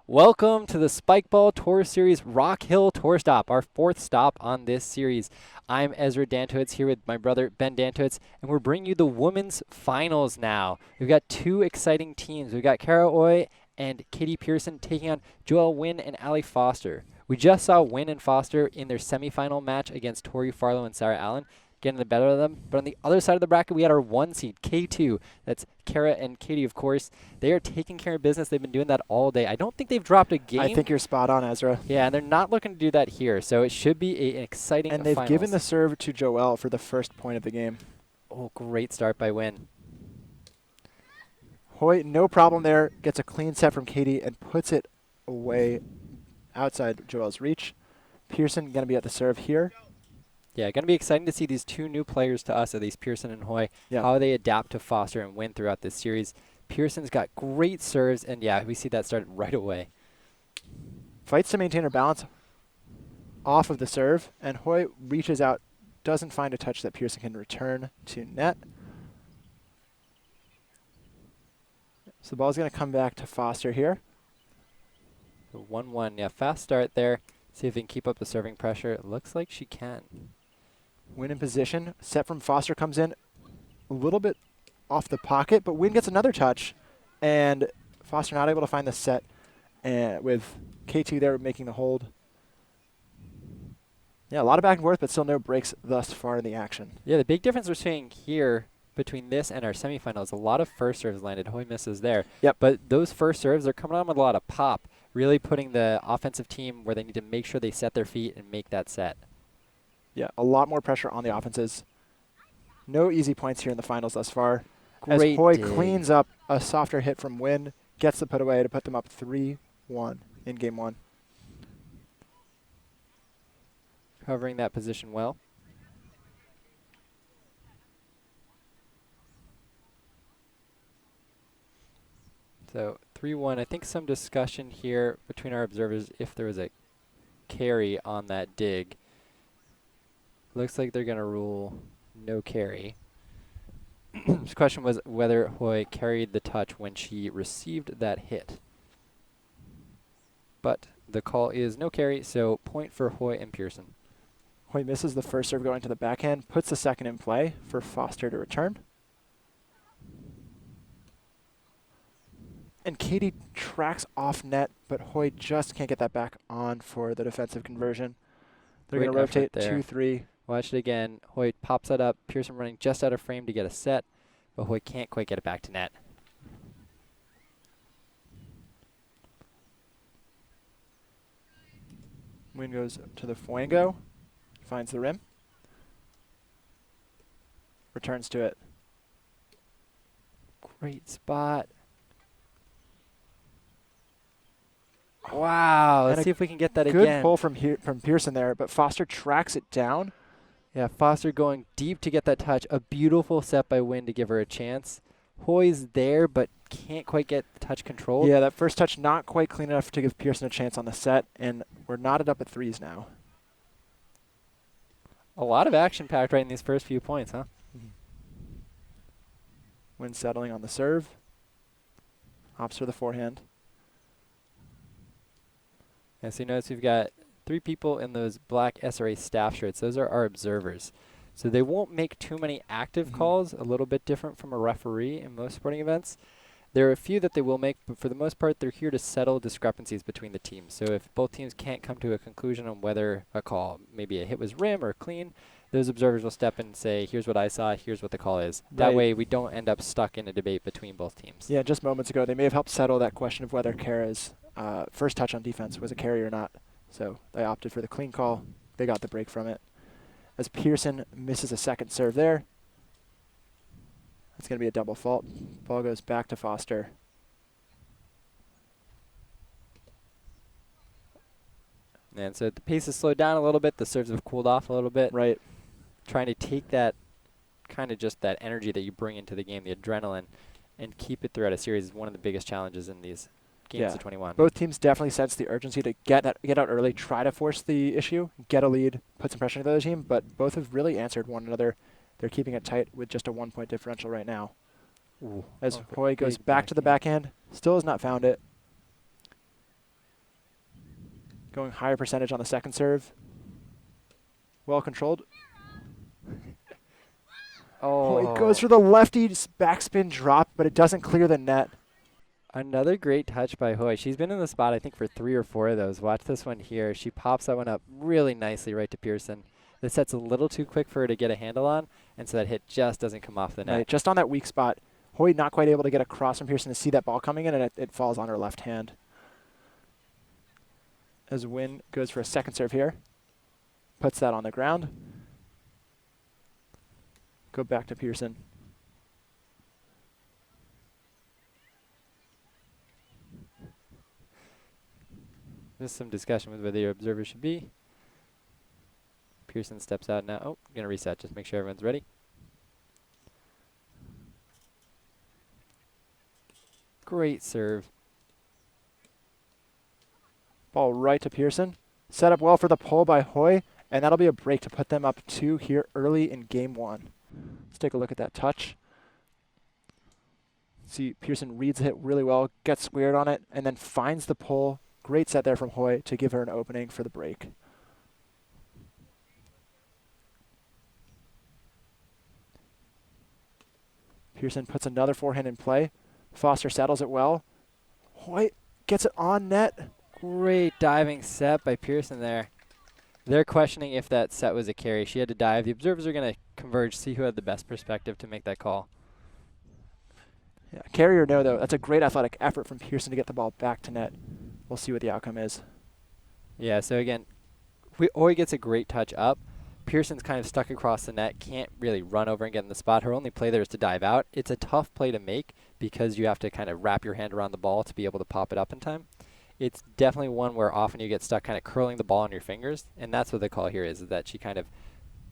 Welcome to the Spikeball Tour Series Rock Hill Tour Stop, our fourth stop on this series. I'm Ezra Dantowitz here with my brother Ben Dantowitz, and we're bringing you the women's finals now. We've got two exciting teams. We've got Karah Hui and Katie Pierson taking on Joelle Nguyen and Allie Foster. We just saw Nguyen and Foster in their semifinal match against Tori Farlow and Sarah Allen, getting the better of them. But on the other side of the bracket, we had our one seed, K2. That's Karah and Katie, of course. They are taking care of business. They've been doing that all day. I don't think they've dropped a game. I think you're spot on, Ezra. Yeah, and they're not looking to do that here. So it should be an exciting And they've finals. given the serve to Joelle for the first point of the game. Oh, great start by Nguyen. Hui, no problem there. Gets a clean set from Katie and puts it away outside Joelle's reach. Pierson going to be at the serve here. Yeah, going to be exciting to see these two new players to us, at least Pierson and Hui, how they adapt to Foster and Nguyen throughout this series. Pierson's got great serves, and yeah, we see that start right away. Fights to maintain her balance off of the serve, and Hui reaches out, doesn't find a touch that Pierson can return to net. So the ball's going to come back to Foster here. 1-1, yeah, fast start there. See if he can keep up the serving pressure. It looks like she can. Nguyen in position. Set from Foster comes in a little bit off the pocket, but Nguyen gets another touch, and Foster not able to find the set, and with K2 there making the hold. Yeah, a lot of back and forth, but still no breaks thus far in the action. Yeah, the big difference we're seeing here between this and our semifinal is a lot of first serves landed. Hui misses there. Yep. But those first serves, they're coming on with a lot of pop, really putting the offensive team where they need to make sure they set their feet and make that set. Yeah, a lot more pressure on the offenses. No easy points here in the finals thus far. As Great Hui dig. cleans up a softer hit from Nguyen, gets the put away to put them up 3-1 in game one. Covering that position well. So 3-1. I think some discussion here between our observers if there was a carry on that dig. Looks like they're going to rule no carry. The question was whether Hui carried the touch when she received that hit. But the call is no carry, so point for Hui and Pierson. Hui misses the first serve going to the backhand, puts the second in play for Foster to return. And Katie tracks off net, but Hui just can't get that back on for the defensive conversion. They're going to rotate 2-3. Watch it again. Hui pops that up. Pierson running just out of frame to get a set, but Hui can't quite get it back to net. Nguyen goes to the Fuego, finds the rim, returns to it. Great spot. Wow, let's see if we can get that again. Good pull from Pierson there, but Foster tracks it down. Yeah, Foster going deep to get that touch. A beautiful set by Nguyen to give her a chance. Hui's there, but can't quite get the touch controlled. Yeah, that first touch not quite clean enough to give Pierson a chance on the set, and we're knotted up at threes now. A lot of action packed right in these first few points, huh? Nguyen settling on the serve. Opts for the forehand. Yeah, so you notice we've got 3 people in those black SRA staff shirts. Those are our observers. So they won't make too many active calls, a little bit different from a referee in most sporting events. There are a few that they will make, but for the most part, they're here to settle discrepancies between the teams. So if both teams can't come to a conclusion on whether a call, maybe a hit was rim or clean, those observers will step in and say, here's what I saw, here's what the call is. That way we don't end up stuck in a debate between both teams. Yeah, just moments ago, they may have helped settle that question of whether Karah's first touch on defense was a carry or not. So they opted for the clean call. They got the break from it. As Pierson misses a second serve there, it's going to be a double fault. Ball goes back to Foster. And so the pace has slowed down a little bit. The serves have cooled off a little bit. Right. Trying to take that kind of just that energy that you bring into the game, the adrenaline, and keep it throughout a series is one of the biggest challenges in these games of 21. Both teams definitely sense the urgency to get out early, try to force the issue, get a lead, put some pressure on the other team, but both have really answered one another. They're keeping it tight with just a 1-point differential right now. Ooh. As Hui goes back to the backhand, still has not found it. Going higher percentage on the second serve. Well controlled. Oh, it goes for the lefty backspin drop, but it doesn't clear the net. Another great touch by Hui. She's been in the spot, I think, for 3 or 4 of those. Watch this one here. She pops that one up really nicely right to Pierson. The set's a little too quick for her to get a handle on, and so that hit just doesn't come off the net. Right, just on that weak spot. Hui not quite able to get across from Pierson to see that ball coming in, and it falls on her left hand. As Nguyen goes for a second serve here. Puts that on the ground. Go back to Pierson. There's some discussion with whether your observer should be. Pierson steps out now. Oh, going to reset. Just make sure everyone's ready. Great serve. Ball right to Pierson. Set up well for the pull by Hui, and that'll be a break to put them up 2 here early in game 1. Let's take a look at that touch. See, Pierson reads the hit really well, gets squared on it, and then finds the pull. Great set there from Hui to give her an opening for the break. Pierson puts another forehand in play. Foster settles it well. Hui gets it on net. Great diving set by Pierson there. They're questioning if that set was a carry. She had to dive. The observers are going to converge, see who had the best perspective to make that call. Yeah, carry or no, though, that's a great athletic effort from Pierson to get the ball back to net. We'll see what the outcome is. Yeah, so again, Hui gets a great touch up. Pierson's kind of stuck across the net, can't really run over and get in the spot. Her only play there is to dive out. It's a tough play to make because you have to kind of wrap your hand around the ball to be able to pop it up in time. It's definitely one where often you get stuck kind of curling the ball on your fingers, and that's what the call here is that she kind of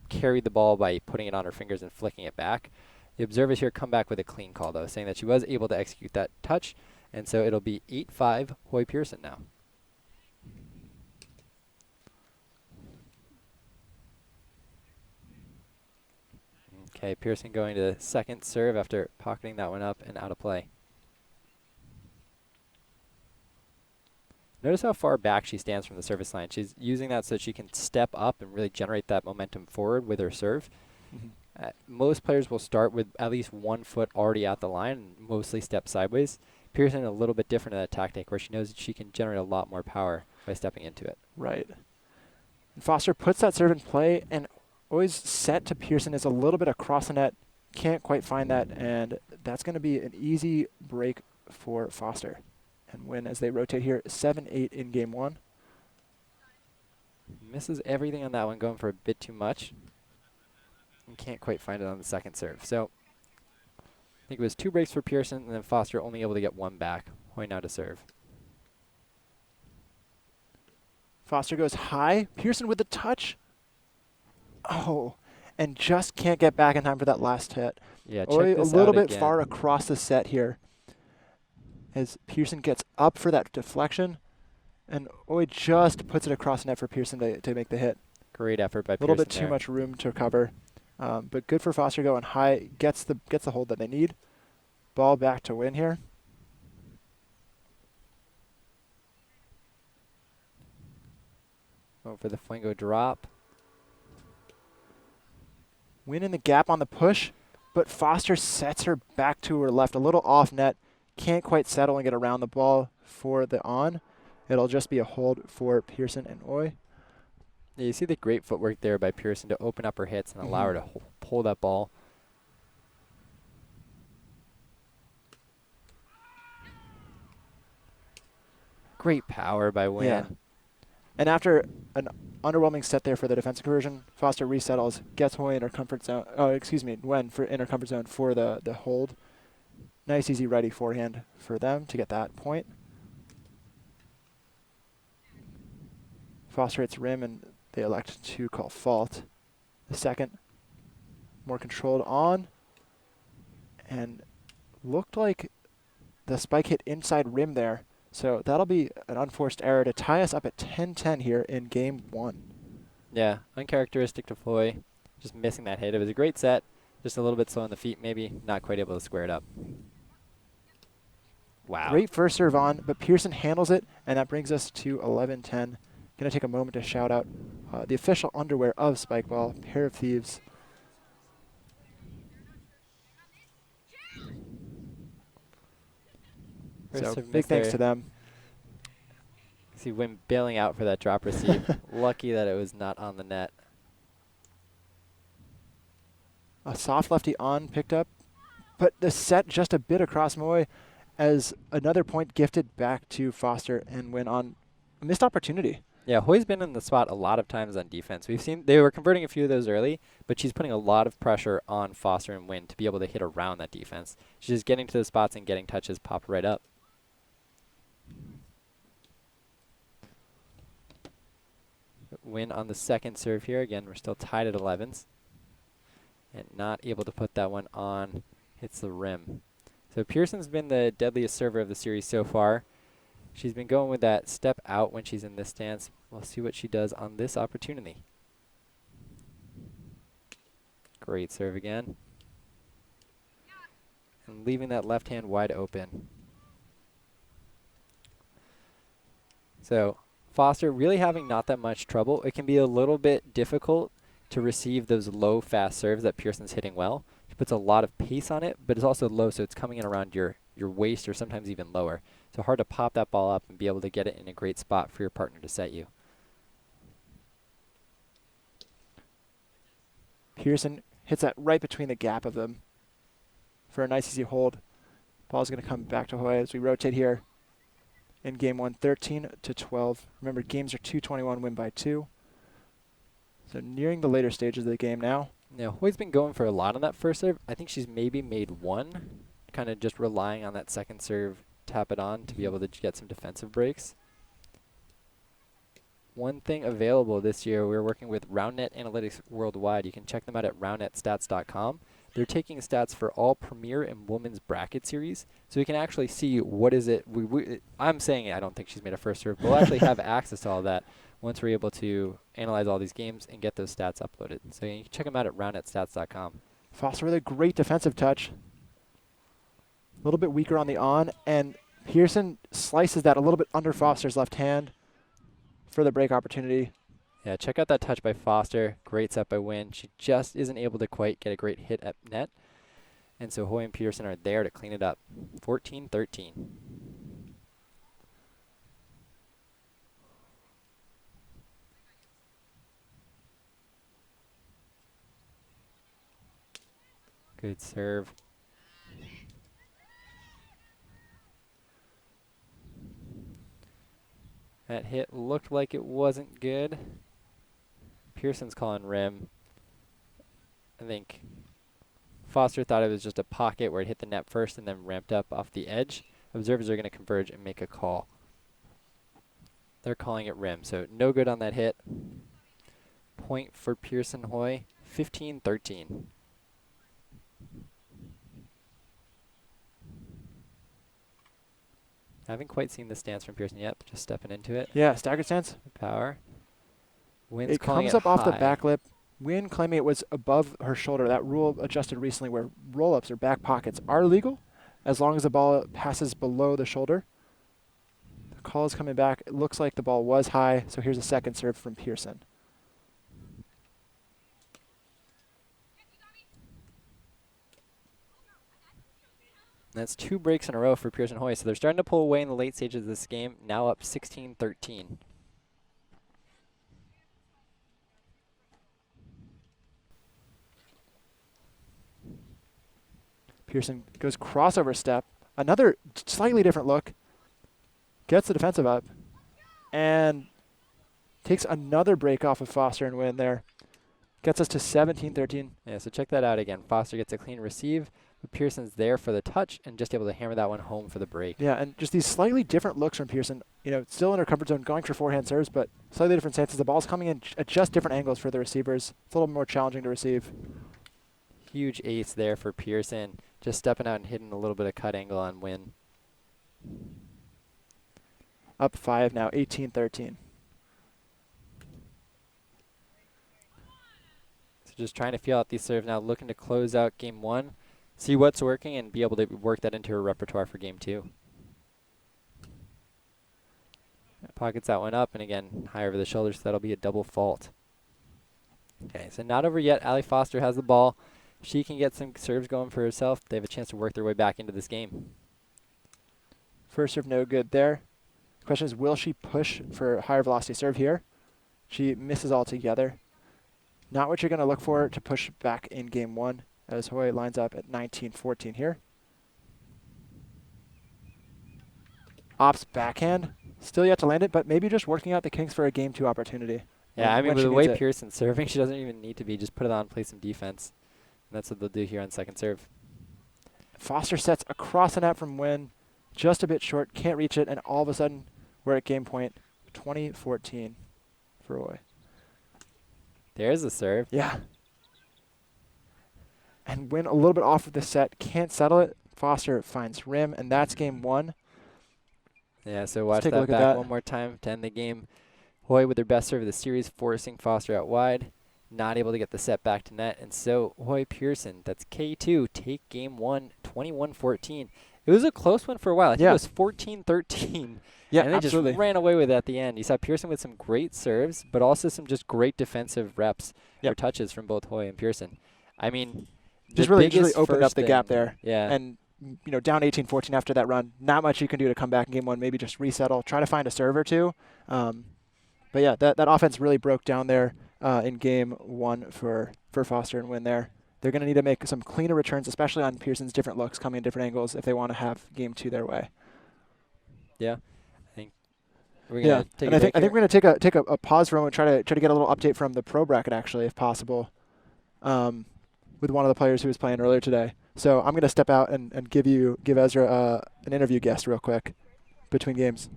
carried the ball by putting it on her fingers and flicking it back. The observers here come back with a clean call, though, saying that she was able to execute that touch, and so it'll be 8-5 Hui Pierson now. Okay, Pierson going to second serve after pocketing that one up and out of play. Notice how far back she stands from the service line. She's using that so she can step up and really generate that momentum forward with her serve. Most players will start with at least 1 foot already at the line and mostly step sideways. Pierson a little bit different in that tactic where she knows that she can generate a lot more power by stepping into it. Right. And Foster puts that serve in play, and always set to Pierson is a little bit across the net. Can't quite find that, and that's going to be an easy break for Foster. And Nguyen, as they rotate here, 7-8 in game 1. Misses everything on that one, going for a bit too much. And can't quite find it on the second serve. So I think it was 2 breaks for Pierson, and then Foster only able to get 1 back. Hui now to serve. Foster goes high. Pierson with the touch. Oh, and just can't get back in time for that last hit. Yeah, Hui check a this little out bit again. far across the set here. As Pierson gets up for that deflection, and Hui just puts it across net for Pierson to make the hit. Great effort by A Pierson. little bit too much room to cover, but good for Foster going high. Gets the hold that they need. Ball back to Nguyen here. Going for the flingo drop. Nguyen in the gap on the push, but Foster sets her back to her left, a little off net. Can't quite settle and get around the ball for the on. It'll just be a hold for Pierson and Hui. Yeah, you see the great footwork there by Pierson to open up her hits and allow her to pull that ball. Great power by Nguyen. Yeah. And after an underwhelming set there for the defensive conversion, Foster resettles, gets Hui in her comfort zone. Oh, excuse me, Nguyen in her comfort zone for the hold. Nice, easy, ready forehand for them to get that point. Foster hits rim, and they elect to call fault. The second, more controlled on, and looked like the spike hit inside rim there. So that'll be an unforced error to tie us up at 10-10 here in game 1. Yeah, uncharacteristic to Hui. Just missing that hit. It was a great set. Just a little bit slow on the feet, maybe. Not quite able to square it up. Wow. Great first serve on, but Pierson handles it, and that brings us to 11-10 Going to take a moment to shout out the official underwear of Spikeball, Pair of Thieves. First So serve big miss thanks there. to them. See Nguyen bailing out for that drop receive. Lucky that it was not on the net. A soft lefty on picked up, but the set just a bit across Moy as another point gifted back to Foster and Nguyen on a missed opportunity. Yeah, Hui's been in the spot a lot of times on defense. We've seen they were converting a few of those early, but she's putting a lot of pressure on Foster and Nguyen to be able to hit around that defense. She's just getting to the spots and getting touches pop right up. Nguyen on the second serve here. Again, we're still tied at 11s. And not able to put that one on. Hits the rim. So Pierson's been the deadliest server of the series so far. She's been going with that step out when she's in this stance. We'll see what she does on this opportunity. Great serve again. And leaving that left hand wide open. So Foster really having not that much trouble. It can be a little bit difficult to receive those low, fast serves that Pierson's hitting well. She puts a lot of pace on it, but it's also low, so it's coming in around your waist or sometimes even lower. So hard to pop that ball up and be able to get it in a great spot for your partner to set you. Pierson hits that right between the gap of them for a nice easy hold. Ball's going to come back to Hui as we rotate here in game 1, 13-12. Remember, games are 2-21, win by 2. So nearing the later stages of the game now. Now, Hui's been going for a lot on that first serve. I think she's maybe made one, kind of just relying on that second serve, tap it on to be able to get some defensive breaks. One thing available this year, we're working with RoundNet Analytics Worldwide. You can check them out at roundnetstats.com. They're taking stats for all Premier and Women's Bracket Series, so we can actually see what is it. I'm saying I don't think she's made a first serve, but we'll actually have access to all that once we're able to analyze all these games and get those stats uploaded. So you can check them out at roundnetstats.com. Foster with a great defensive touch. A little bit weaker on the on, and Pierson slices that a little bit under Foster's left hand for the break opportunity. Yeah, check out that touch by Foster. Great set by Nguyen. She just isn't able to quite get a great hit at net. And so Hui and Pierson are there to clean it up. 14-13. Good serve. That hit looked like it wasn't good. Pierson's calling rim. I think Foster thought it was just a pocket where it hit the net first and then ramped up off the edge. Observers are going to converge and make a call. They're calling it rim, so no good on that hit. Point for Pierson Hui, 15-13. I haven't quite seen the stance from Pierson yet, but just stepping into it. Yeah, staggered stance. Power. Nguyen's It calling comes it up off the high. back lip. Nguyen claiming it was above her shoulder. That rule adjusted recently where roll-ups or back pockets are legal as long as the ball passes below the shoulder. The call is coming back. It looks like the ball was high, so here's a second serve from Pierson. That's 2 breaks in a row for Pierson Hui, so they're starting to pull away in the late stages of this game, now up 16-13. Pierson goes crossover step. Another slightly different look. Gets the defensive up. And takes another break off of Foster and Nguyen there. Gets us to 17-13. Yeah, so check that out again. Foster gets a clean receive, but Pierson's there for the touch and just able to hammer that one home for the break. Yeah, and just these slightly different looks from Pierson. You know, still in her comfort zone, going for forehand serves, but slightly different stances. The ball's coming in at just different angles for the receivers. It's a little more challenging to receive. Huge ace there for Pierson, just stepping out and hitting a little bit of cut angle on Nguyen. Up 5 now, 18-13. So just trying to feel out these serves now, looking to close out game 1, see what's working, and be able to work that into her repertoire for game 2. Pockets that one up, and again, high over the shoulder, so that'll be a double fault. Okay, so not over yet. Allie Foster has the ball. She can get some serves going for herself. They have a chance to work their way back into this game. First serve no good there. The question is, will she push for higher velocity serve here? She misses altogether. Not what you're going to look for to push back in game one, as Hui lines up at 19-14 here. Ops backhand. Still yet to land it, but maybe just working out the kinks for a game two opportunity. Yeah, I mean, when with she the way needs it. Pierson's serving, she doesn't even need to be. Just put it on, play some defense. And that's what they'll do here on second serve. Foster sets across the net from Nguyen, just a bit short, can't reach it, and all of a sudden we're at game point 20-14 for Hui. There's the serve. Yeah. And Nguyen a little bit off of the set, can't settle it. Foster finds rim, and that's game one. Yeah, so watch take a that look at back that. one more time to end the game. Hui with their best serve of the series, forcing Foster out wide. Not able to get the set back to net. And so Hui Pierson, that's K2, take game one, 21-14. It was a close one for a while. I think it was 14-13. Yeah, and they absolutely. just ran away with it at the end. You saw Pierson with some great serves, but also some just great defensive reps or touches from both Hui and Pierson. I mean, just the really biggest opened up first the gap thing- there. Yeah. And down 18-14 after that run, not much you can do to come back in game one. Maybe just resettle, try to find a serve or two. But yeah, that offense really broke down there in game one for Foster and Nguyen there. They're going to need to make some cleaner returns, especially on Pierson's different looks coming in different angles if they want to have game two their way. Yeah, I think we're gonna take a I break think here. we're going to take a pause for a moment, try to get a little update from the pro bracket actually, if possible, with one of the players who was playing earlier today. So I'm going to step out and give Ezra an interview guest real quick between games.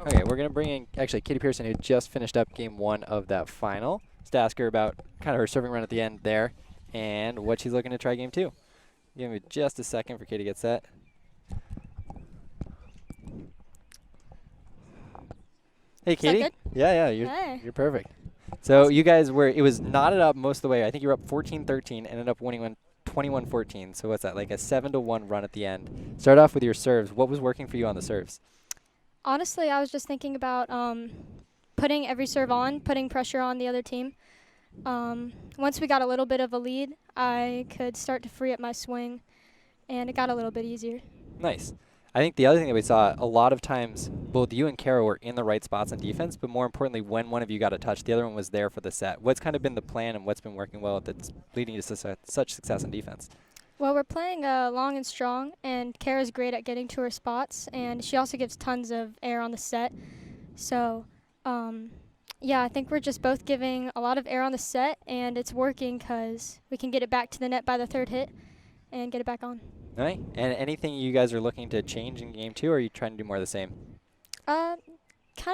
Okay, we're going to bring in, actually, Katie Pierson, who just finished up game one of that final, just to ask her about kind of her serving run at the end there and what she's looking to try game two. Give me just a second for Katie to get set. Hey, Katie. good? Yeah, Hey. you're perfect. So you guys it was knotted up most of the way. I think you were up 14-13, ended up winning 21-14. So what's that, like a 7-1 run at the end? Start off with your serves. What was working for you on the serves? Honestly, I was just thinking about putting every serve on, putting pressure on the other team. Once we got a little bit of a lead, I could start to free up my swing, and it got a little bit easier. Nice. I think the other thing that we saw, a lot of times, both you and Karah were in the right spots on defense, but more importantly, when one of you got a touch, the other one was there for the set. What's kind of been the plan and what's been working well that's leading to such success in defense? Well, we're playing long and strong, and Karah's great at getting to her spots, and she also gives tons of air on the set. So, yeah, I think we're just both giving a lot of air on the set, and it's working because we can get it back to the net by the third hit and get it back on. All right. And anything you guys are looking to change in game two, or are you trying to do more of the same? Kind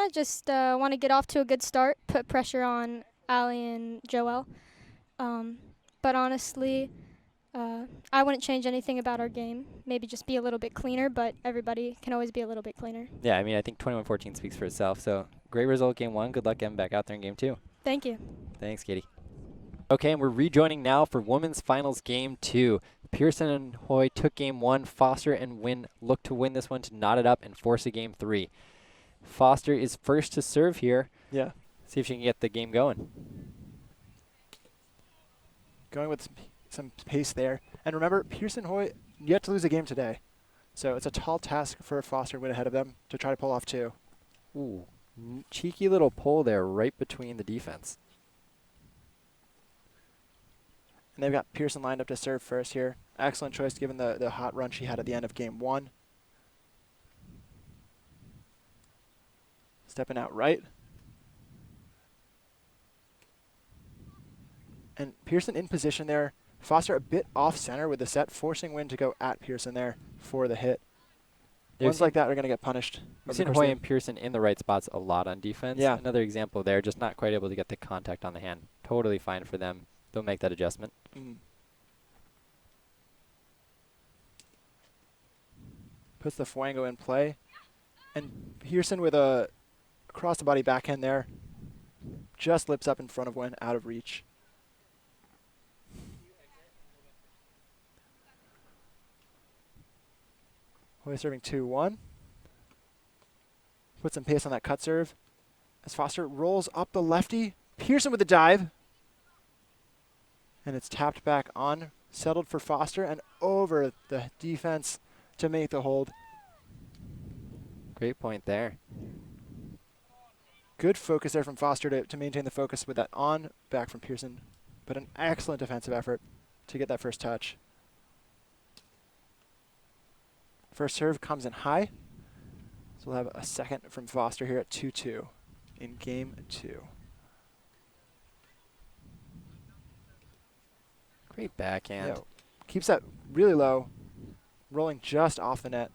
of just want to get off to a good start, put pressure on Allie and Joelle. But honestly, I wouldn't change anything about our game. Maybe just be a little bit cleaner, but everybody can always be a little bit cleaner. Yeah, I mean, I think 21-14 speaks for itself. So great result game one. Good luck getting back out there in game two. Thank you. Thanks, Katie. Okay, and we're rejoining now for women's finals game two. Pierson and Hui took game one. Foster and Nguyen look to win this one to knot it up and force a game three. Foster is first to serve here. Yeah. See if she can get the game going. Going with some pace there. And remember, Pierson Hui yet to lose a game today. So it's a tall task for Foster and Nguyen ahead of them to try to pull off two. Ooh, cheeky little pull there right between the defense. And they've got Pierson lined up to serve first here. Excellent choice given the hot run she had at the end of game one. Stepping out right. And Pierson in position there. Foster a bit off center with the set, forcing Nguyen to go at Pierson there for the hit. Ones like that are going to get punished. We've seen Hui and Pierson in the right spots a lot on defense. Yeah. Another example there, just not quite able to get the contact on the hand. Totally fine for them. They'll make that adjustment. Puts the Fuango in play. And Pierson with a across the body backhand there. Just lips up in front of Nguyen, out of reach. Hui serving 2-1. Put some pace on that cut serve. As Foster rolls up the lefty. Pierson with the dive. And it's tapped back on. Settled for Foster and over the defense to make the hold. Great point there. Good focus there from Foster to maintain the focus with that on back from Pierson. But an excellent defensive effort to get that first touch. First serve comes in high. So we'll have a second from Foster here at 2-2 in game 2. Great backhand. Yeah, keeps that really low, rolling just off the net.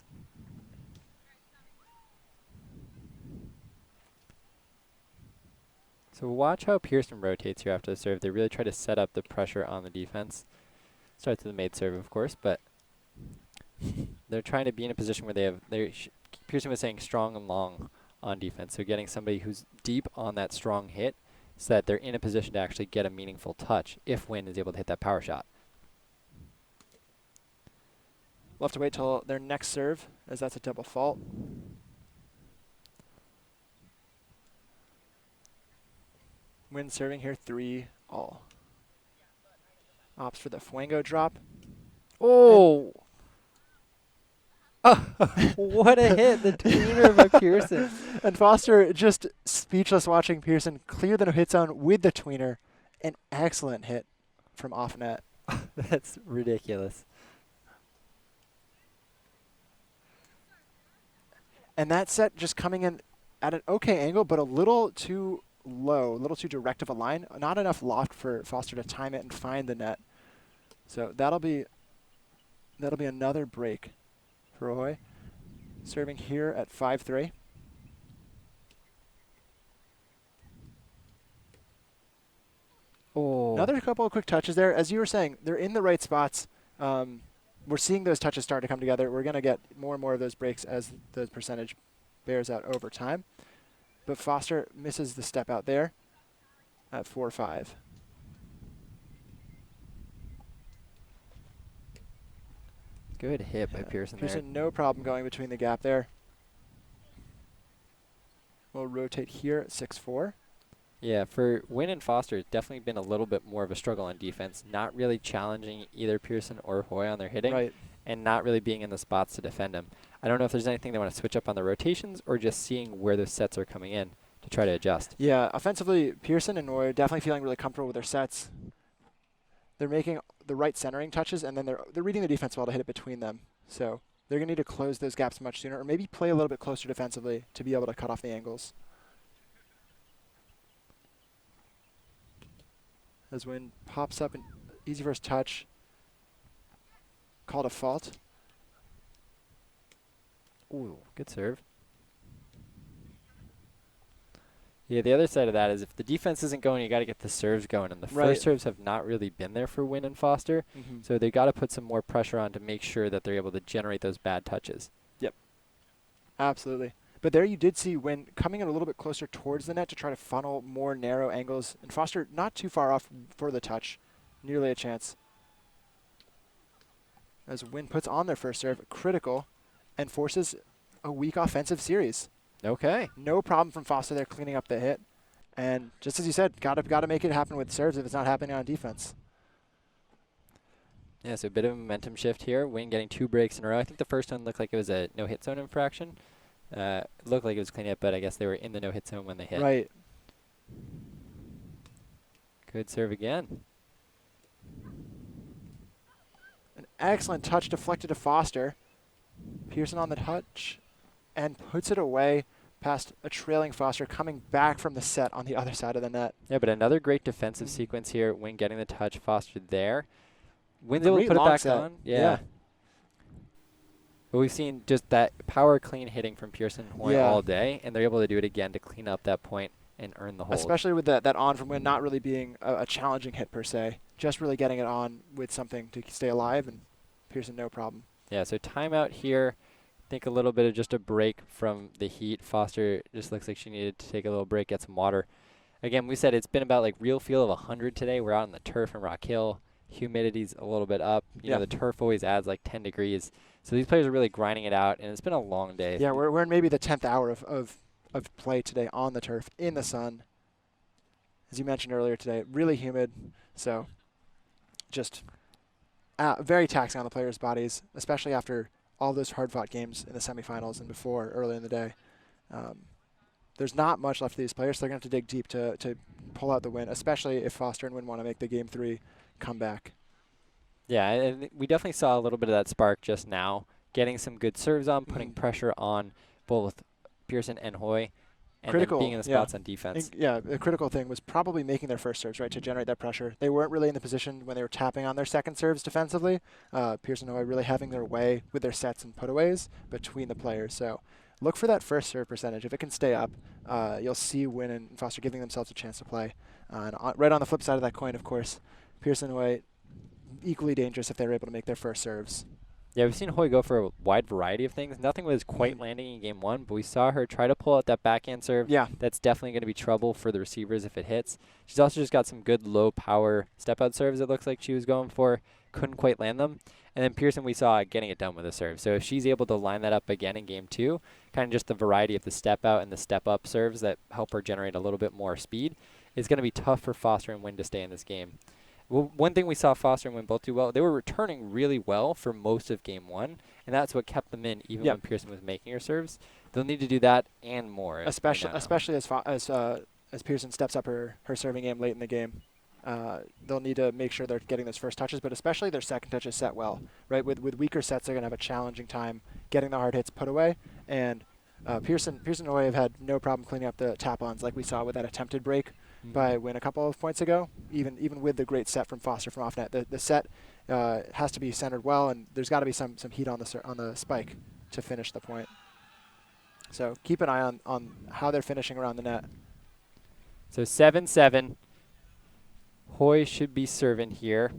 So watch how Pierson rotates here after the serve. They really try to set up the pressure on the defense. Starts with the made serve, of course, but they're trying to be in a position where they have. Pierson was saying strong and long on defense, so getting somebody who's deep on that strong hit, so that they're in a position to actually get a meaningful touch if Nguyen is able to hit that power shot. We'll have to wait till their next serve, as that's a double fault. Nguyen serving here 3-all. Opts for the Fuego drop. Oh! What a hit, the tweener by Pierson. And Foster just speechless watching Pierson clear the no-hit zone with the tweener. An excellent hit from off net. That's ridiculous. And that set just coming in at an okay angle, but a little too low, a little too direct of a line. Not enough loft for Foster to time it and find the net. So that'll be another break for Hui. Serving here at 5-3. Oh. Another couple of quick touches there. As you were saying, they're in the right spots. We're seeing those touches start to come together. We're going to get more and more of those breaks as the percentage bears out over time. But Foster misses the step out there at 4-5. Good hit by Pierson there. Pierson, no problem going between the gap there. We'll rotate here at 6-4. Yeah, for Nguyen and Foster, it's definitely been a little bit more of a struggle on defense, not really challenging either Pierson or Hui on their hitting, Right. and not really being in the spots to defend him. I don't know if there's anything they want to switch up on the rotations or just seeing where those sets are coming in to try to adjust. Yeah, offensively, Pierson and Hui definitely feeling really comfortable with their sets. They're making the right centering touches, and then they're reading the defense well to hit it between them. So they're going to need to close those gaps much sooner, or maybe play a little bit closer defensively to be able to cut off the angles. As Nguyen pops up, an easy first touch. Called a fault. Ooh, good serve. Yeah, the other side of that is if the defense isn't going, you got to get the serves going, and the Right. first serves have not really been there for Nguyen and Foster, so they got to put some more pressure on to make sure that they're able to generate those bad touches. Absolutely. But there you did see Nguyen coming in a little bit closer towards the net to try to funnel more narrow angles. And Foster not too far off for the touch. Nearly a chance. As Nguyen puts on their first serve, critical, and forces a weak offensive series. Okay. No problem from Foster there cleaning up the hit. And just as you said, gotta make it happen with serves if it's not happening on defense. Yeah, so a bit of a momentum shift here. Nguyen getting 2 breaks in a row. I think the first one looked like it was a no-hit zone infraction. It looked like it was clean up, but I guess they were in the no-hit zone when they hit. Right. Good serve again. An excellent touch deflected to Foster. Pierson on the touch and puts it away past a trailing Foster coming back from the set on the other side of the net. Yeah, but another great defensive sequence here. Nguyen getting the touch, Foster there. Nguyen's able to Great put it long back set. on. Yeah. But we've seen just that power clean hitting from Pierson and Hui Yeah. all day, and they're able to do it again to clean up that point and earn the hold. Especially with that on from Nguyen not really being a challenging hit per se. Just really getting it on with something to stay alive, and Pierson no problem. Yeah, so timeout here. I think a little bit of just a break from the heat. Foster just looks like she needed to take a little break, get some water. Again, we said it's been about like real feel of 100 today. We're out on the turf in Rock Hill. Humidity's a little bit up. You know, the turf always adds like 10 degrees. So these players are really grinding it out, and it's been a long day. Yeah, we're in maybe the 10th hour of play today on the turf in the sun. As you mentioned earlier today, really humid, so just very taxing on the players' bodies, especially after all those hard-fought games in the semifinals and before early in the day. There's not much left of these players, so they're going to have to dig deep to pull out the win, especially if Foster and Nguyen want to make the Game 3 comeback. Yeah, and we definitely saw a little bit of that spark just now, getting some good serves on, putting pressure on both Pierson and Hui, and then being in the spots on defense. Yeah, the critical thing was probably making their first serves, right, to generate that pressure. They weren't really in the position when they were tapping on their second serves defensively. Pierson and Hui really having their way with their sets and putaways between the players. So look for that first serve percentage. If it can stay up, you'll see Nguyen and Foster giving themselves a chance to play. And right on the flip side of that coin, of course, Pierson and Hui equally dangerous if they're able to make their first serves. Yeah, we've seen Hui go for a wide variety of things. Nothing was quite landing in Game 1, but we saw her try to pull out that backhand serve. Yeah. That's definitely going to be trouble for the receivers if it hits. She's also just got some good low-power step-out serves it looks like she was going for. Couldn't quite land them. And then Pierson we saw getting it done with a serve. So if she's able to line that up again in Game 2, kind of just the variety of the step-out and the step-up serves that help her generate a little bit more speed, it's going to be tough for Foster and Nguyen to stay in this game. Well, one thing we saw Foster and Nguyen both do well, they were returning really well for most of Game 1, and that's what kept them in even when Pierson was making her serves. They'll need to do that and more. Especially as Pierson steps up her serving game late in the game. They'll need to make sure they're getting those first touches, but especially their second touches set well. Right, with weaker sets, they're going to have a challenging time getting the hard hits put away, and Pierson and Hui have had no problem cleaning up the tap-ons like we saw with that attempted break by Nguyen a couple of points ago. Even with the great set from Foster from off net, the set has to be centered well, and there's got to be some heat on the spike to finish the point. So keep an eye on how they're finishing around the net. So 7-7. Hui should be serving here.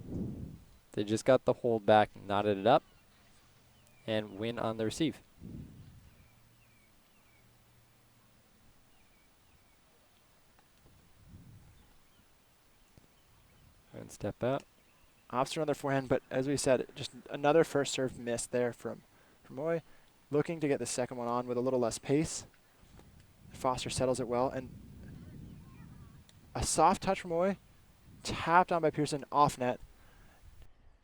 They just got the hold back, knotted it up, and Nguyen on the receive. And step out. Opts another forehand, but as we said, just another first serve miss there from Hui. Looking to get the second one on with a little less pace. Foster settles it well, and a soft touch from Hui, tapped on by Pierson off net.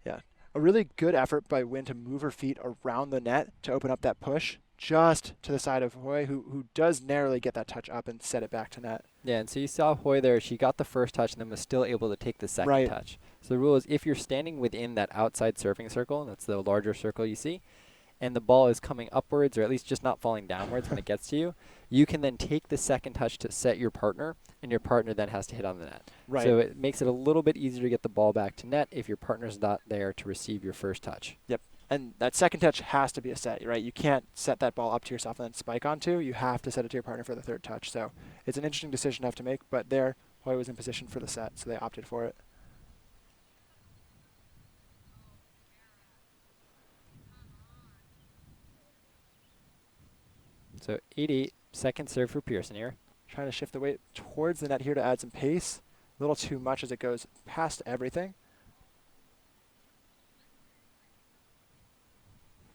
Yeah, a really good effort by Nguyen to move her feet around the net to open up that push just to the side of Hui, who does narrowly get that touch up and set it back to net. Yeah, and so you saw Hui there. She got the first touch and then was still able to take the second touch. So the rule is if you're standing within that outside serving circle, that's the larger circle you see, and the ball is coming upwards or at least just not falling downwards when it gets to you, you can then take the second touch to set your partner, and your partner then has to hit on the net. Right. So it makes it a little bit easier to get the ball back to net if your partner's not there to receive your first touch. Yep. And that second touch has to be a set, right? You can't set that ball up to yourself and then spike onto. You have to set it to your partner for the third touch. So it's an interesting decision to have to make, but there, Hui was in position for the set, so they opted for it. So 8-8, second serve for Pierson here. Trying to shift the weight towards the net here to add some pace. A little too much as it goes past everything.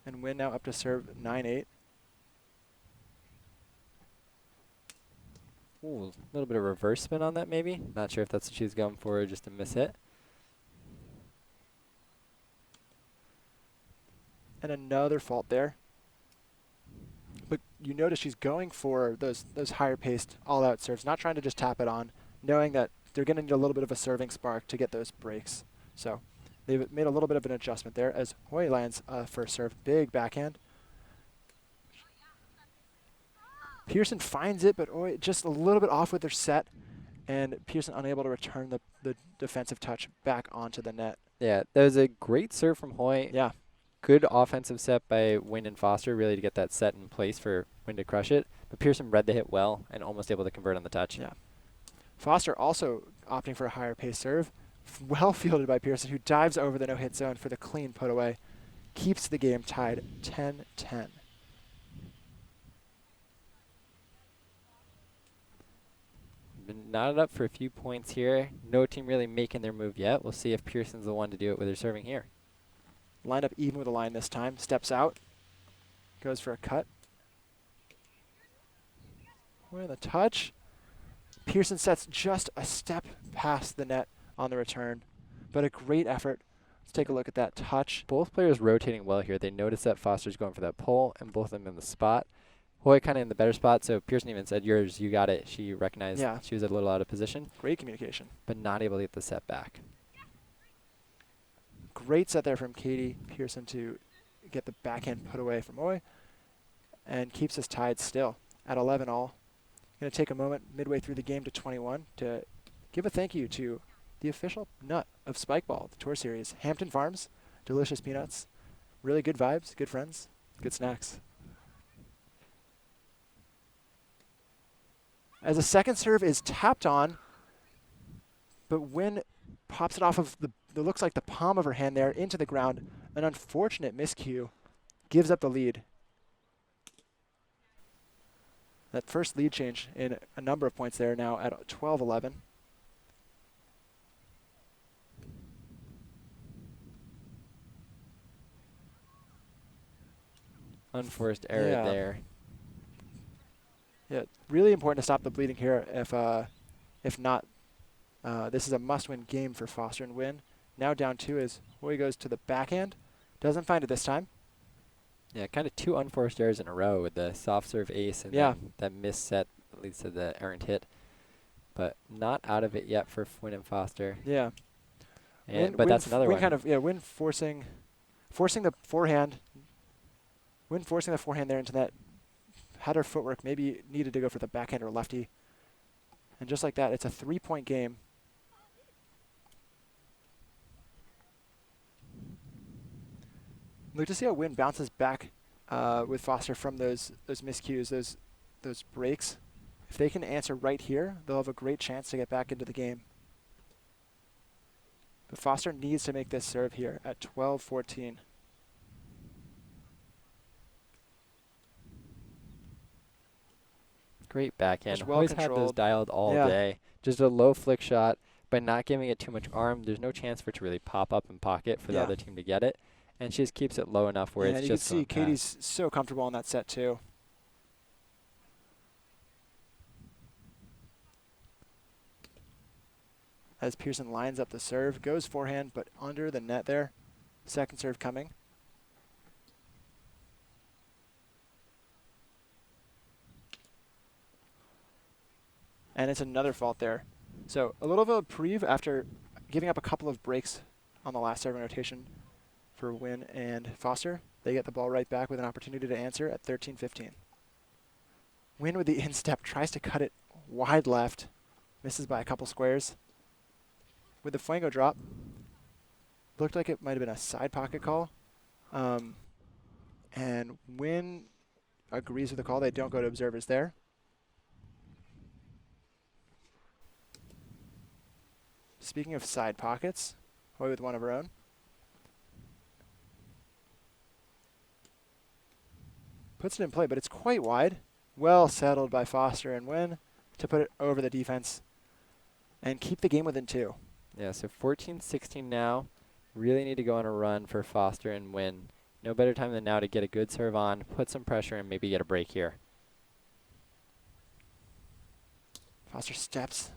And Nguyen now up to serve 9-8. Ooh, a little bit of reverse spin on that maybe. Not sure if that's what she was going for or just a miss hit. And another fault there. But you notice she's going for those higher paced all-out serves, not trying to just tap it on, knowing that they're going to need a little bit of a serving spark to get those breaks. So they've made a little bit of an adjustment there as Hui lands first serve, big backhand. Pierson finds it, but Hui just a little bit off with their set, and Pierson unable to return the defensive touch back onto the net. Yeah, that was a great serve from Hui. Yeah. Good offensive set by Nguyen and Foster, really to get that set in place for Nguyen to crush it. But Pierson read the hit well and almost able to convert on the touch. Yeah. Foster also opting for a higher pace serve. Well fielded by Pierson, who dives over the no-hit zone for the clean put away. Keeps the game tied 10-10. Been knotted up for a few points here. No team really making their move yet. We'll see if Pierson's the one to do it with her serving here. Lined up even with the line this time. Steps out. Goes for a cut. Hui on the touch. Pierson sets just a step past the net on the return, but a great effort. Let's take a look at that touch. Both players rotating well here. They notice that Foster's going for that pull, and both of them in the spot. Hui kind of in the better spot, so Pierson even said, yours, you got it. She recognized she was a little out of position. Great communication. But not able to get the set back. Great set there from Katie Pierson to get the backhand put away from Hui, and keeps us tied still at 11 all. Going to take a moment midway through the game to 21 to give a thank you to the official nut of Spikeball, the Tour Series. Hampton Farms, delicious peanuts, really good vibes, good friends, good snacks. As a second serve is tapped on, but Nguyen pops it off of it looks like the palm of her hand there into the ground. An unfortunate miscue gives up the lead. That first lead change in a number of points there now at 12-11. Unforced error there. Yeah, really important to stop the bleeding here. If not, this is a must-win game for Foster and Nguyen. Now down 2 as Hui goes to the backhand. Doesn't find it this time. Yeah, kind of 2 unforced errors in a row with the soft serve ace and then that missed set that leads to the errant hit. But not out of it yet for Nguyen and Foster. Yeah. And but that's another one. Nguyen forcing the forehand. Nguyen forcing the forehand there into that. Had her footwork, maybe needed to go for the backhand or lefty. And just like that, it's a 3-point game. Look to see how Nguyen bounces back with Foster from those miscues, those breaks. If they can answer right here, they'll have a great chance to get back into the game. But Foster needs to make this serve here at 12-14. Great backhand. Well Always had those dialed all day. Just a low flick shot, but not giving it too much arm. There's no chance for it to really pop up and pocket for the other team to get it. And she just keeps it low enough where it's just. And you can see Katie's so comfortable on that set too. As Pierson lines up the serve, goes forehand, but under the net there. Second serve coming. And it's another fault there. So a little bit of a reprieve after giving up a couple of breaks on the last serving rotation for Nguyen and Foster. They get the ball right back with an opportunity to answer at 13-15. Nguyen with the instep tries to cut it wide left. Misses by a couple squares. With the flango drop, looked like it might have been a side pocket call. And Nguyen agrees with the call. They don't go to observers there. Speaking of side pockets, Hui with one of her own. Puts it in play, but it's quite wide. Well settled by Foster and Nguyen to put it over the defense and keep the game within 2. Yeah, so 14-16 now. Really need to go on a run for Foster and Nguyen. No better time than now to get a good serve on, put some pressure, and maybe get a break here. Foster steps.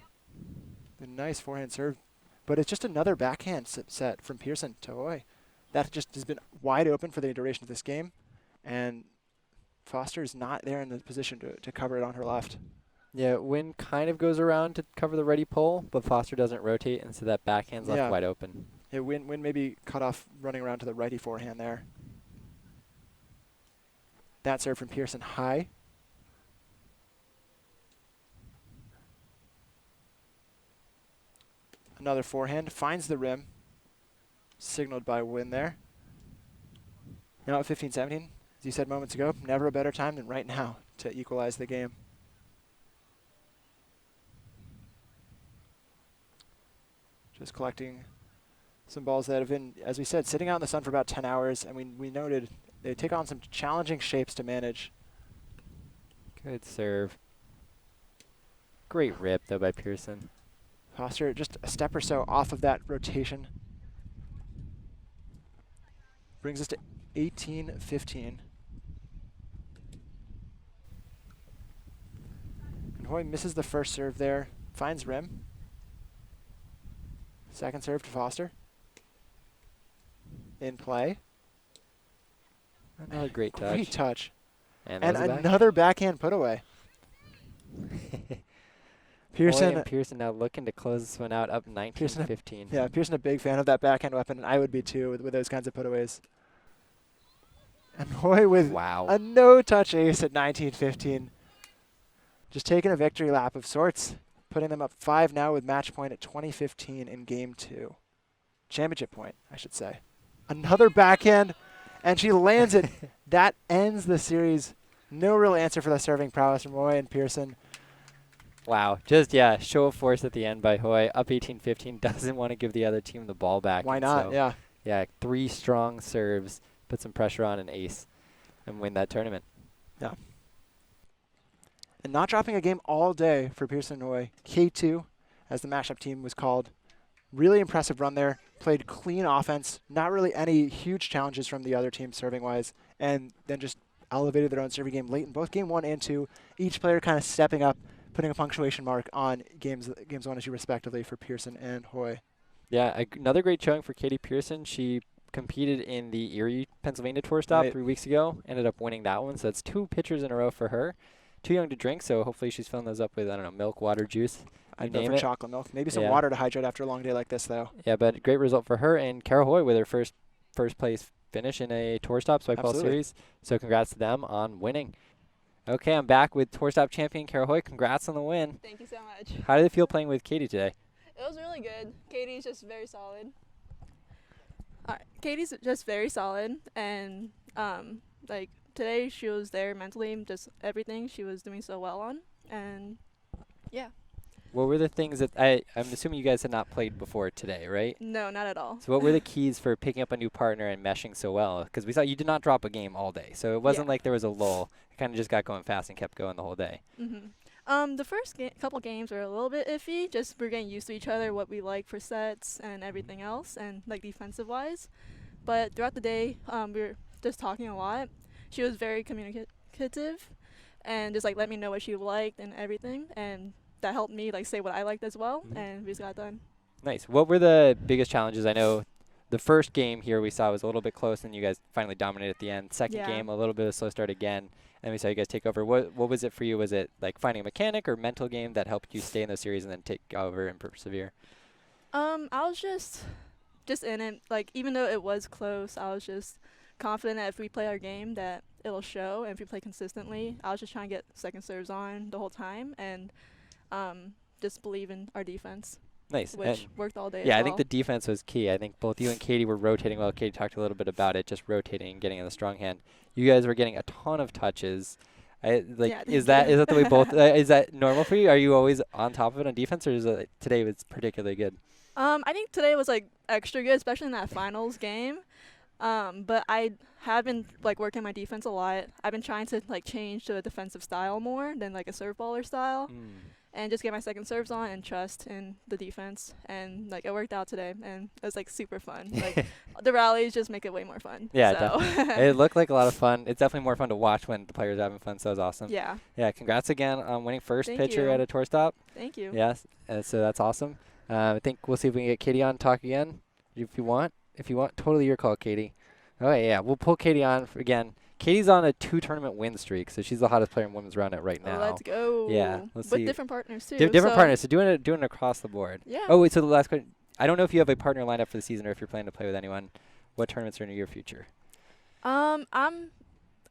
A nice forehand serve, but it's just another backhand set from Pierson to Hui. That just has been wide open for the duration of this game, and Foster is not there in the position to cover it on her left. Yeah, Nguyen kind of goes around to cover the ready pull, but Foster doesn't rotate, and so that backhand's left wide open. Yeah, Nguyen maybe cut off running around to the righty forehand there. That serve from Pierson high. Another forehand, finds the rim. Signaled by Nguyen there. Now at 15-17, as you said moments ago, never a better time than right now to equalize the game. Just collecting some balls that have been, as we said, sitting out in the sun for about 10 hours, and we noted they take on some challenging shapes to manage. Good serve. Great rip, though, by Pierson. Foster just a step or so off of that rotation. Brings us to 18-15. And Hui misses the first serve there. Finds rim. Second serve to Foster. In play. Another great touch. Great touch. And And another backhand put away. Pierson. Pierson now looking to close this one out up 19-15. Yeah, Pierson a big fan of that backhand weapon, and I would be too with those kinds of putaways. And Hui with a no-touch ace at 19-15. Just taking a victory lap of sorts, putting them up 5 now with match point at 20-15 in game 2. Championship point, I should say. Another backhand, and she lands it. That ends the series. No real answer for the serving prowess from Hui and Pierson. Wow. Just, show of force at the end by Hui. Up 18-15. Doesn't want to give the other team the ball back. Why not? So, yeah. Yeah, 3 strong serves. Put some pressure on an ace and win that tournament. Yeah. And not dropping a game all day for Pierson and Hui. K2, as the mashup team was called. Really impressive run there. Played clean offense. Not really any huge challenges from the other team serving-wise. And then just elevated their own serving game late in both game 1 and 2. Each player kind of stepping up, putting a punctuation mark on games 1 and 2 respectively for Pierson and Hui. Yeah, another great showing for Katie Pierson. She competed in the Erie, Pennsylvania Tour Stop 3 weeks ago. Ended up winning that one. So that's 2 pitchers in a row for her. Too young to drink, so hopefully she's filling those up with, I don't know, milk, water, juice. I'd go for chocolate milk. Maybe some water to hydrate after a long day like this, though. Yeah, but great result for her. And Karah Hui with her first place finish in a Tour Stop Spikeball Series. So congrats to them on winning. Okay, I'm back with Tour Stop champion Karah Hui. Congrats on the win. Thank you so much. How did it feel playing with Katie today? It was really good. Katie's just very solid. Katie's just very solid, and like today she was there mentally, just everything she was doing so well on, and yeah. What were the things that I'm assuming you guys had not played before today, right? No, not at all. So what were the keys for picking up a new partner and meshing so well? Because we saw you did not drop a game all day, so it wasn't like there was a lull. It kind of just got going fast and kept going the whole day. The first couple games were a little bit iffy. Just we're getting used to each other, what we like for sets and everything else, and like defensive wise. But throughout the day, we were just talking a lot. She was very communicative, and just like let me know what she liked and everything, and that helped me like say what I liked as well, and we just got done. Nice. What were the biggest challenges? I know the first game here we saw was a little bit close, and you guys finally dominated at the end. Second game, a little bit of a slow start again, and we saw you guys take over. What was it for you? Was it like finding a mechanic or mental game that helped you stay in the series and then take over and persevere? I was just in it. Like even though it was close, I was just confident that if we play our game that it'll show, and if we play consistently, I was just trying to get second serves on the whole time, and just believe in our defense. Nice. Which worked all day. Yeah, I think the defense was key. I think both you and Katie were rotating well. Katie talked a little bit about it, just rotating and getting in the strong hand. You guys were getting a ton of touches. Is that the way both? Is that normal for you? Are you always on top of it on defense, or is it today was particularly good? I think today was like extra good, especially in that finals game. But I have been like working my defense a lot. I've been trying to like change to a defensive style more than like a serve baller style. And just get my second serves on and trust in the defense. And, like, it worked out today, and it was, like, super fun. Like, the rallies just make it way more fun. Yeah, so. It looked like a lot of fun. It's definitely more fun to watch when the players are having fun, so it was awesome. Yeah. Yeah, congrats again on winning first Thank pitcher you. at a tour stop. Thank you. Yes, so that's awesome. I think we'll see if we can get Katie on to talk again if you want. Totally your call, Katie. Okay, yeah, we'll pull Katie on again. Katie's on a 2-tournament win streak, so she's the hottest player in women's roundnet right now. Let's go. Yeah, let's see. With different partners too. Different partners, so doing it across the board. Yeah. Oh wait, so the last question. I don't know if you have a partner lined up for the season or if you're planning to play with anyone. What tournaments are in your future? I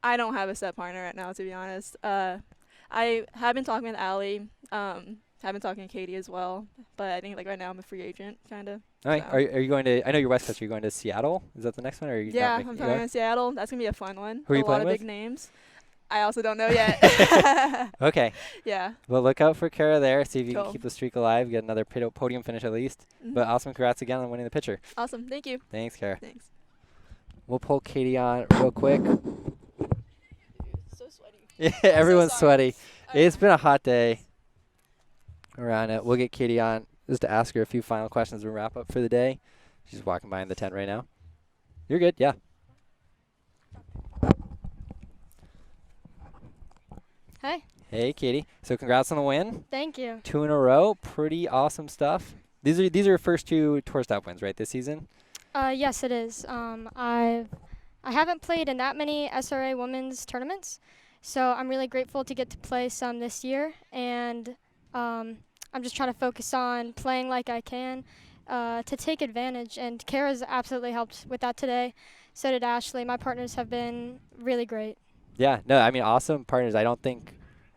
don't have a set partner right now, to be honest. I have been talking with Allie. Have been talking to Katie as well, but I think like right now I'm a free agent, kind of. All right. So. Are you going to? I know you're West Coast. Are you going to Seattle? Is that the next one? Or are you I'm going to Seattle. That's gonna be a fun one. Who are you playing with? A lot of big names. I also don't know yet. Okay. Yeah. Well, look out for Karah there. See if you can keep the streak alive. Get another podium finish at least. But awesome. Congrats again on winning the pitcher. Awesome. Thank you. Thanks, Karah. Thanks. We'll pull Katie on real quick. So sweaty. Yeah, everyone's sweaty. It's been a hot day around it. We'll get Katie on just to ask her a few final questions and wrap up for the day. She's walking by in the tent right now. You're good, yeah. Hey, Hey, Katie. So congrats on the win. thank you. 2 in a row. Pretty awesome stuff. These are your first 2 tour stop wins, right, this season? Yes, it is. I haven't played in that many SRA women's tournaments, so I'm really grateful to get to play some this year, and I'm just trying to focus on playing like I can to take advantage. And Karah's absolutely helped with that today. So did Ashley. My partners have been really great. Yeah. No, I mean, awesome partners. I don't think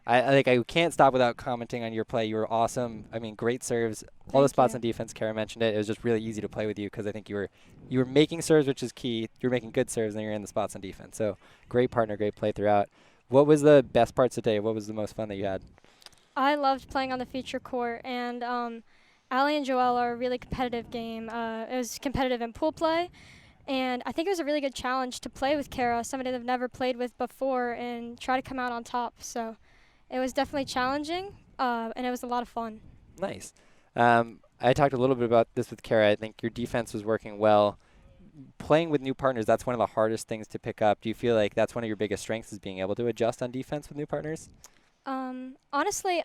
I can't stop without commenting on your play. You were awesome. I mean, great serves. All the Thank spots you. on defense. Karah mentioned it. It was just really easy to play with you because I think you were making serves, which is key. You were making good serves, and you're in the spots on defense. So great partner, great play throughout. What was the best parts today? What was the most fun that you had? I loved playing on the feature court, and Allie and Joelle are a really competitive game. It was competitive in pool play, and I think it was a really good challenge to play with Karah, somebody they've never played with before, and try to come out on top. So it was definitely challenging, and it was a lot of fun. Nice. I talked a little bit about this with Karah. I think your defense was working well. Playing with new partners, that's one of the hardest things to pick up. Do you feel like that's one of your biggest strengths is being able to adjust on defense with new partners? Honestly,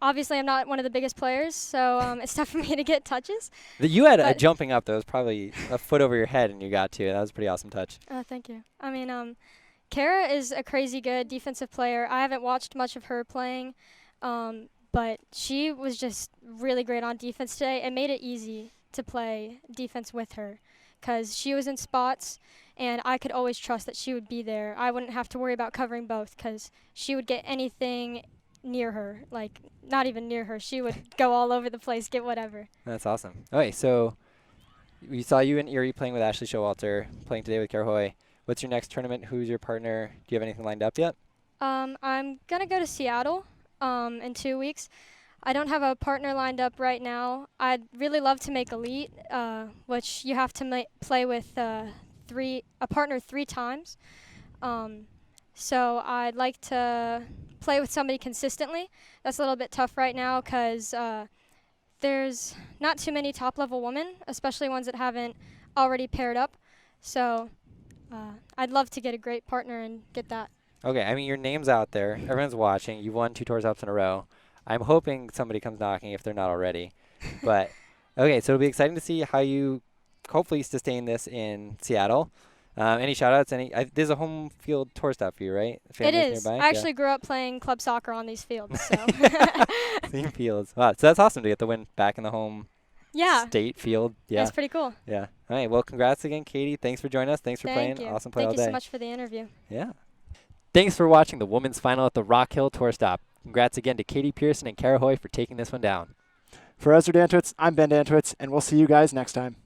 obviously I'm not one of the biggest players, so it's tough for me to get touches. You had a But- jumping up that was probably a foot over your head, and you got to. That was a pretty awesome touch. Thank you. I mean, Karah is a crazy good defensive player. I haven't watched much of her playing, but she was just really great on defense today. It made it easy to play defense with her because she was in spots, and I could always trust that she would be there. I wouldn't have to worry about covering both because she would get anything near her, like not even near her. She would go all over the place, get whatever. That's awesome. Okay, so we saw you in Erie playing with Ashley Showalter, playing today with Karah Hui. What's your next tournament? Who's your partner? Do you have anything lined up yet? I'm going to go to Seattle in 2 weeks. I don't have a partner lined up right now. I'd really love to make Elite, which you have to play with a partner 3 times. So I'd like to play with somebody consistently. That's a little bit tough right now because there's not too many top-level women, especially ones that haven't already paired up. So I'd love to get a great partner and get that. Okay, I mean, your name's out there. Everyone's watching. You've won 2 tour stops in a row. I'm hoping somebody comes knocking if they're not already. But, okay, so it'll be exciting to see how you hopefully sustain this in Seattle. Any shout-outs? This is a home field tour stop for you, right? It Families is. nearby? I actually grew up playing club soccer on these fields. So Same fields. Wow, so that's awesome to get the win back in the home yeah, state field. Yeah. that's pretty cool. Yeah. All right, well, congrats again, Katie. Thanks for joining us. Thanks for Thank playing. you. Awesome play all Thank day. you so much for the interview. Yeah. Thanks for watching the women's final at the Rock Hill Tour Stop. Congrats again to Katie Pierson and Karah Hui for taking this one down. For Ezra Dantowitz, I'm Ben Dantowitz, and we'll see you guys next time.